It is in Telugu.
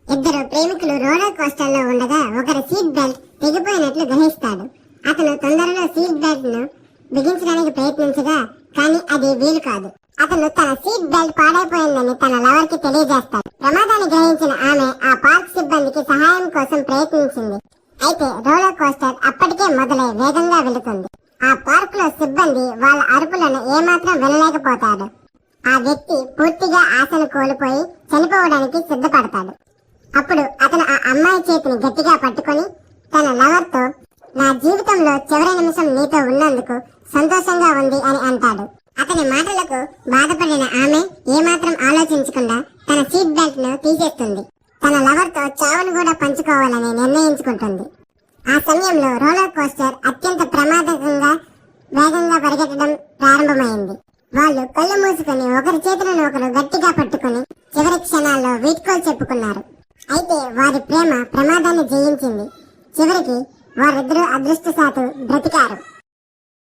ఇద్దరు ప్రేమికులు రోలర్ కోస్టర్ లో ఉండగా ఒకరి సీట్ బెల్ట్ తెగిపోయినట్లు గ్రహిస్తాడు. అతను తొందరలో సీట్ బెల్ట్ ను బిగించడానికి ప్రయత్నించగా కానీ అది వీలు కాదు. అతను తన సీట్ బెల్ట్ పాడైపోయిందని తన లవర్ కి తెలియజేస్తాడు. ప్రమాదాన్ని గ్రహించిన ఆమె ఆ పార్క్ సిబ్బందికి సహాయం కోసం ప్రయత్నించింది. అయితే రోలర్ కోస్టర్ అప్పటికే మొదలై వేగంగా వెళుతుంది. ఆ పార్క్ లో సిబ్బంది వాళ్ళ అరుపులను ఏమాత్రం వినలేకపోతాడు. ఆ వ్యక్తి పూర్తిగా ఆశను కోల్పోయి చనిపోవడానికి సిద్ధపడతాడు. అప్పుడు అతను ఆ అమ్మాయి చేతిని గట్టిగా పట్టుకొని తన లవర్ తో, నా జీవితంలో చివరి నిమిషం నీతో ఉన్నందుకు సంతోషంగా ఉంది అని అంటాడు. అతని మాటలకు బాధపడిన ఆమె ఏమాత్రం ఆలోచించకుండా తన సీట్ బెల్ట్ ను తీసేస్తుంది. తన లవర్ తో చావును కూడా పంచుకోవాలని నిర్ణయించుకుంటుంది. ఆ సమయంలో రోలర్ కోస్టర్ అత్యంత ప్రమాదకంగా వేగంగా పరిగెత్తడం ప్రారంభమైంది. వాళ్ళు కళ్ళు మూసుకొని ఒకరి చేతులను ఒకరు గట్టిగా పట్టుకుని చివరి క్షణాల్లో వీడ్కోలు చెప్పుకున్నారు. అయితే వారి ప్రేమ ప్రమాదాన్ని జయించింది. చివరికి వారిద్దరూ అదృష్టశాత్తు బ్రతికారు.